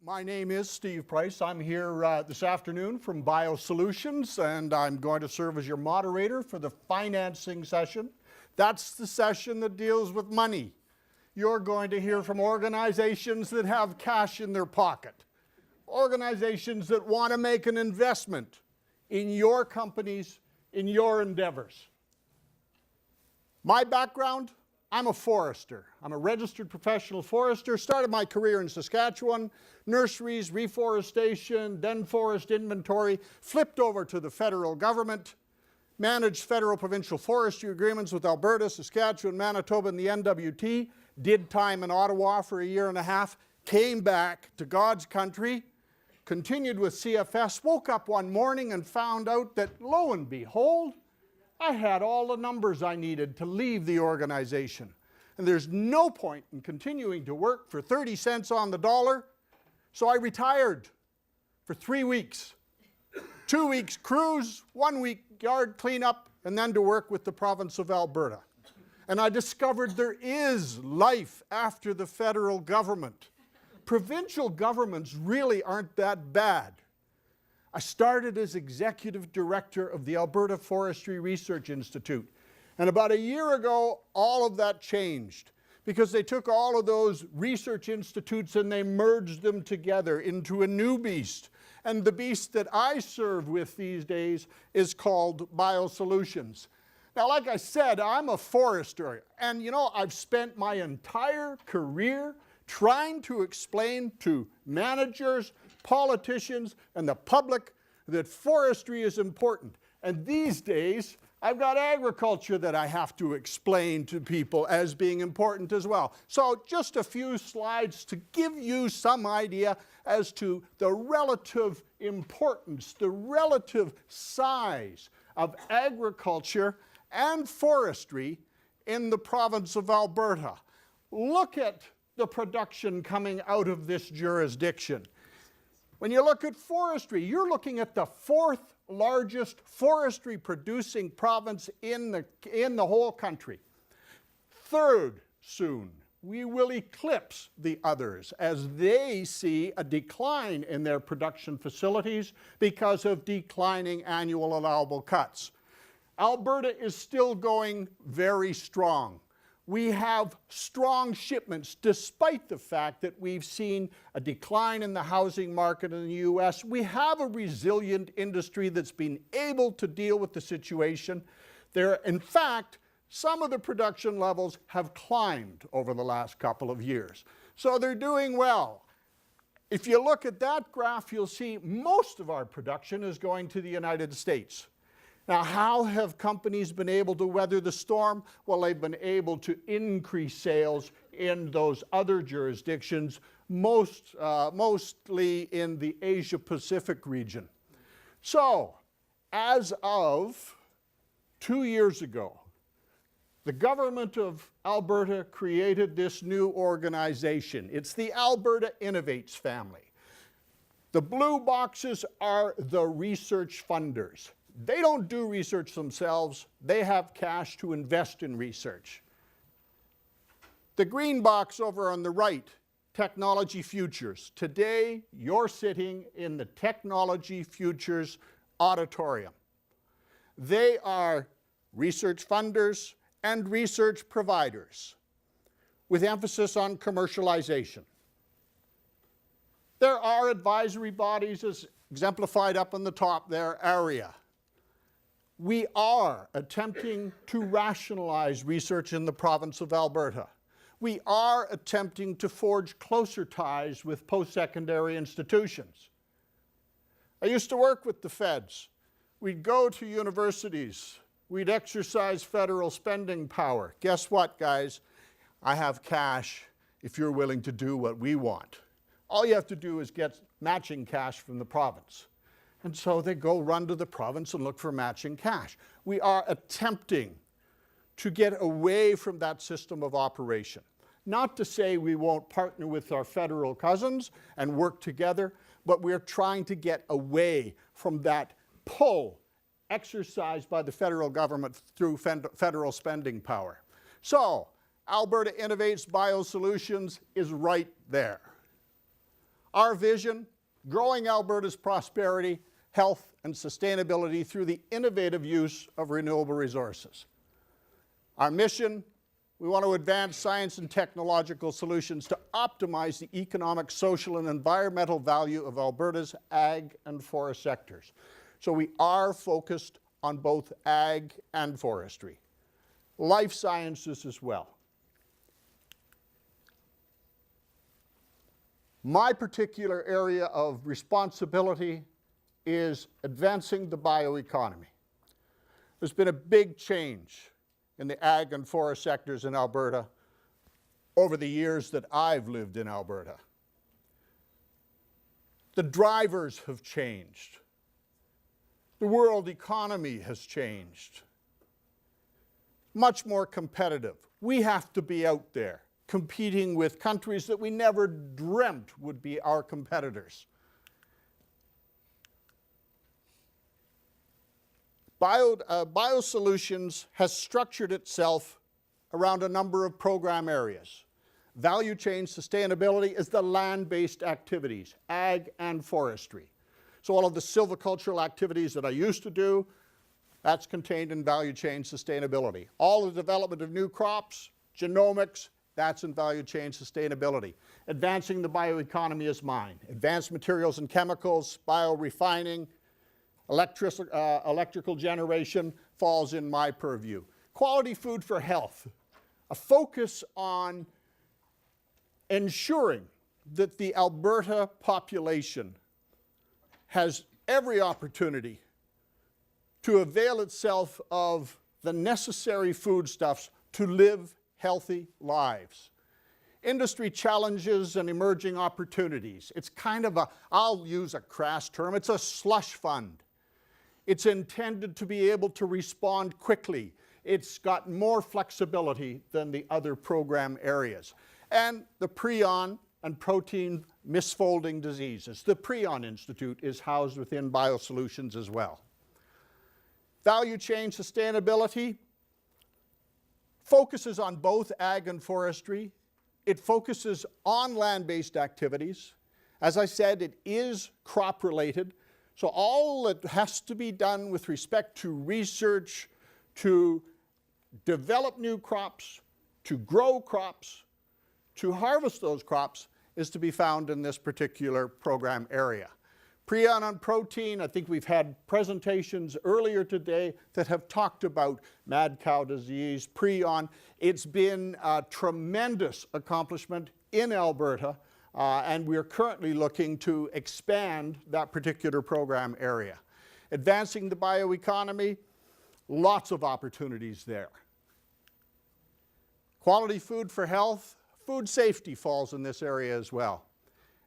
My name is Steve Price. I'm here this afternoon from BioSolutions, and I'm going to serve as your moderator for the financing session. That's the session that deals with money. You're going to hear from organizations that have cash in their pocket, organizations that want to make an investment in your companies, in your endeavors. My background, I'm a forester. I'm a registered professional forester. Started my career in Saskatchewan, nurseries, reforestation, then forest inventory, flipped over to the federal government, managed federal provincial forestry agreements with Alberta, Saskatchewan, Manitoba, and the NWT, did time in Ottawa for a year and a half, came back to God's country, continued with CFS, woke up one morning and found out that, lo and behold, I had all the numbers I needed to leave the organization. And there's no point in continuing to work for 30 cents on the dollar. So I retired for 3 weeks. 2 weeks cruise, 1 week yard cleanup, and then to work with the province of Alberta. And I discovered there is life after the federal government. Provincial governments really aren't that bad. I started as executive director of the Alberta Forestry Research Institute. And about a year ago, all of that changed because they took all of those research institutes and they merged them together into a new beast. And the beast that I serve with these days is called BioSolutions. Now, like I said, I'm a forester. And you know, I've spent my entire career trying to explain to managers, politicians, and the public that forestry is important. And these days, I've got agriculture that I have to explain to people as being important as well. So just a few slides to give you some idea as to the relative importance, the relative size of agriculture and forestry in the province of Alberta. Look at the production coming out of this jurisdiction. When you look at forestry, you're looking at the fourth largest forestry producing province in the whole country. Third soon. We will eclipse the others as they see a decline in their production facilities because of declining annual allowable cuts. Alberta is still going very strong. We have strong shipments despite the fact that we've seen a decline in the housing market in the US. We have a resilient industry that's been able to deal with the situation. In fact, some of the production levels have climbed over the last couple of years. So they're doing well. If you look at that graph, you'll see most of our production is going to the United States. Now, how have companies been able to weather the storm? Well, they've been able to increase sales in those other jurisdictions, mostly in the Asia-Pacific region. So, as of 2 years ago, the government of Alberta created this new organization. It's the Alberta Innovates family. The blue boxes are the research funders. They don't do research themselves. They have cash to invest in research. The green box over on the right, Technology Futures. Today, you're sitting in the Technology Futures Auditorium. They are research funders and research providers with emphasis on commercialization. There are advisory bodies as exemplified up on the top there, area. We are attempting to rationalize research in the province of Alberta. We are attempting to forge closer ties with post-secondary institutions. I used to work with the feds. We'd go to universities. We'd exercise federal spending power. Guess what, guys? I have cash if you're willing to do what we want. All you have to do is get matching cash from the province. And so they go run to the province and look for matching cash. We are attempting to get away from that system of operation. Not to say we won't partner with our federal cousins and work together, but we're trying to get away from that pull exercised by the federal government through federal spending power. So, Alberta Innovates BioSolutions is right there. Our vision, growing Alberta's prosperity, health, and sustainability through the innovative use of renewable resources. Our mission, we want to advance science and technological solutions to optimize the economic, social, and environmental value of Alberta's ag and forest sectors. So we are focused on both ag and forestry. Life sciences as well. My particular area of responsibility is advancing the bioeconomy. There's been a big change in the ag and forest sectors in Alberta over the years that I've lived in Alberta. The drivers have changed. The world economy has changed. Much more competitive. We have to be out there competing with countries that we never dreamt would be our competitors. BioSolutions has structured itself around a number of program areas. Value chain sustainability is the land-based activities, ag and forestry. So all of the silvicultural activities that I used to do, that's contained in value chain sustainability. All the development of new crops, genomics, that's in value chain sustainability. Advancing the bioeconomy is mine. Advanced materials and chemicals, biorefining, electrical generation falls in my purview. Quality food for health, a focus on ensuring that the Alberta population has every opportunity to avail itself of the necessary foodstuffs to live healthy lives. Industry challenges and emerging opportunities. It's kind of a, I'll use a crass term, it's a slush fund. It's intended to be able to respond quickly. It's got more flexibility than the other program areas. And the prion and protein misfolding diseases. The Prion Institute is housed within BioSolutions as well. Value chain sustainability focuses on both ag and forestry. It focuses on land-based activities. As I said, it is crop-related. So all that has to be done with respect to research, to develop new crops, to grow crops, to harvest those crops, is to be found in this particular program area. Prion on protein, I think we've had presentations earlier today that have talked about mad cow disease, prion. It's been a tremendous accomplishment in Alberta, and we're currently looking to expand that particular program area. Advancing the bioeconomy, lots of opportunities there. Quality food for health, food safety falls in this area as well.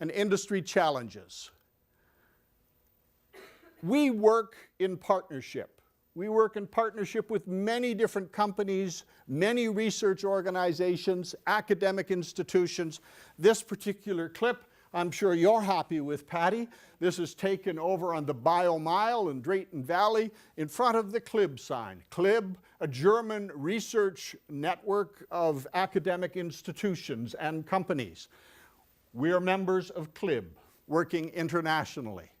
And industry challenges. We work in partnership. We work in partnership with many different companies, many research organizations, academic institutions. This particular clip, I'm sure you're happy with, Patty. This is taken over on the BioMile in Drayton Valley in front of the CLIB sign. CLIB, a German research network of academic institutions and companies. We are members of CLIB, working internationally.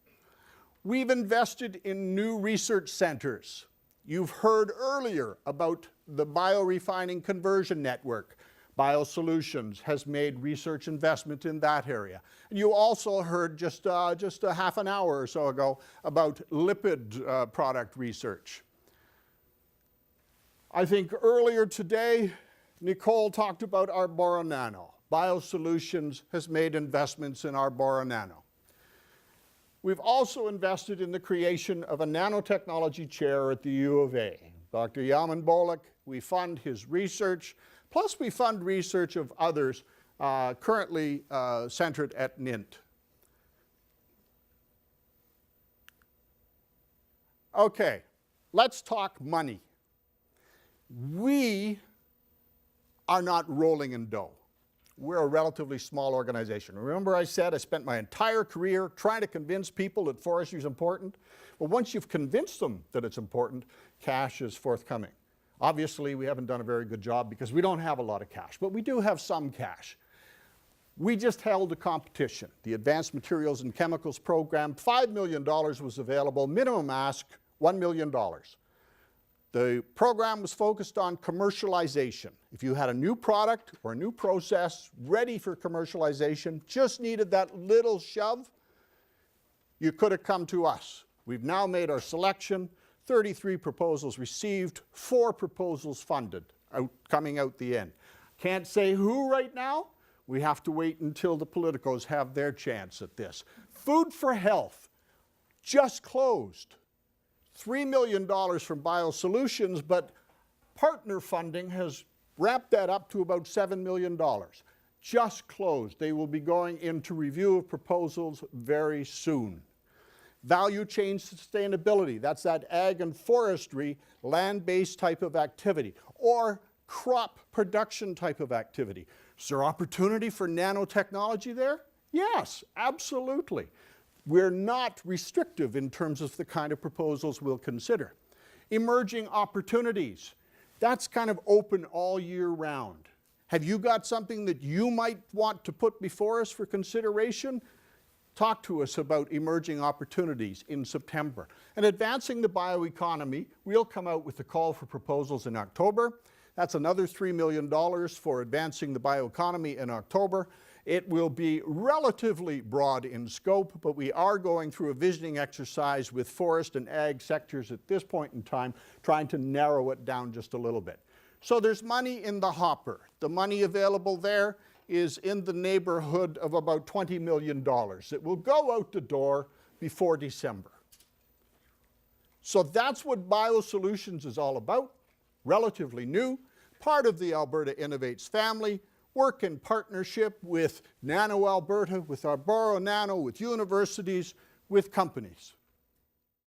We've invested in new research centers. You've heard earlier about the biorefining conversion network. BioSolutions has made research investment in that area. And you also heard just a half an hour or so ago about lipid product research. I think earlier today, Nicole talked about Arbora Nano. BioSolutions has made investments in Arbora Nano. We've also invested in the creation of a nanotechnology chair at the U of A. Dr. Yaman Bolek, we fund his research, plus we fund research of others currently centered at NINT. Okay, let's talk money. We are not rolling in dough. We're a relatively small organization. Remember I said I spent my entire career trying to convince people that forestry is important? Well, once you've convinced them that it's important, cash is forthcoming. Obviously, we haven't done a very good job because we don't have a lot of cash, but we do have some cash. We just held a competition. The Advanced Materials and Chemicals program, $5 million was available, minimum ask, $1 million. The program was focused on commercialization. If you had a new product or a new process ready for commercialization, just needed that little shove, you could have come to us. We've now made our selection, 33 proposals received, 4 proposals funded, coming out the end. Can't say who right now. We have to wait until the politicos have their chance at this. Food for Health just closed. $3 million from BioSolutions, but partner funding has ramped that up to about $7 million. Just closed. They will be going into review of proposals very soon. Value chain sustainability, that's that ag and forestry, land-based type of activity, or crop production type of activity. Is there opportunity for nanotechnology there? Yes, absolutely. We're not restrictive in terms of the kind of proposals we'll consider. Emerging opportunities, that's kind of open all year round. Have you got something that you might want to put before us for consideration? Talk to us about emerging opportunities in September. And advancing the bioeconomy, we'll come out with a call for proposals in October. That's another $3 million for advancing the bioeconomy in October. It will be relatively broad in scope, but we are going through a visioning exercise with forest and ag sectors at this point in time, trying to narrow it down just a little bit. So there's money in the hopper. The money available there is in the neighborhood of about $20 million. It will go out the door before December. So that's what BioSolutions is all about. Relatively new, part of the Alberta Innovates family, work in partnership with Nano Alberta, with Arboro Nano, with universities, with companies.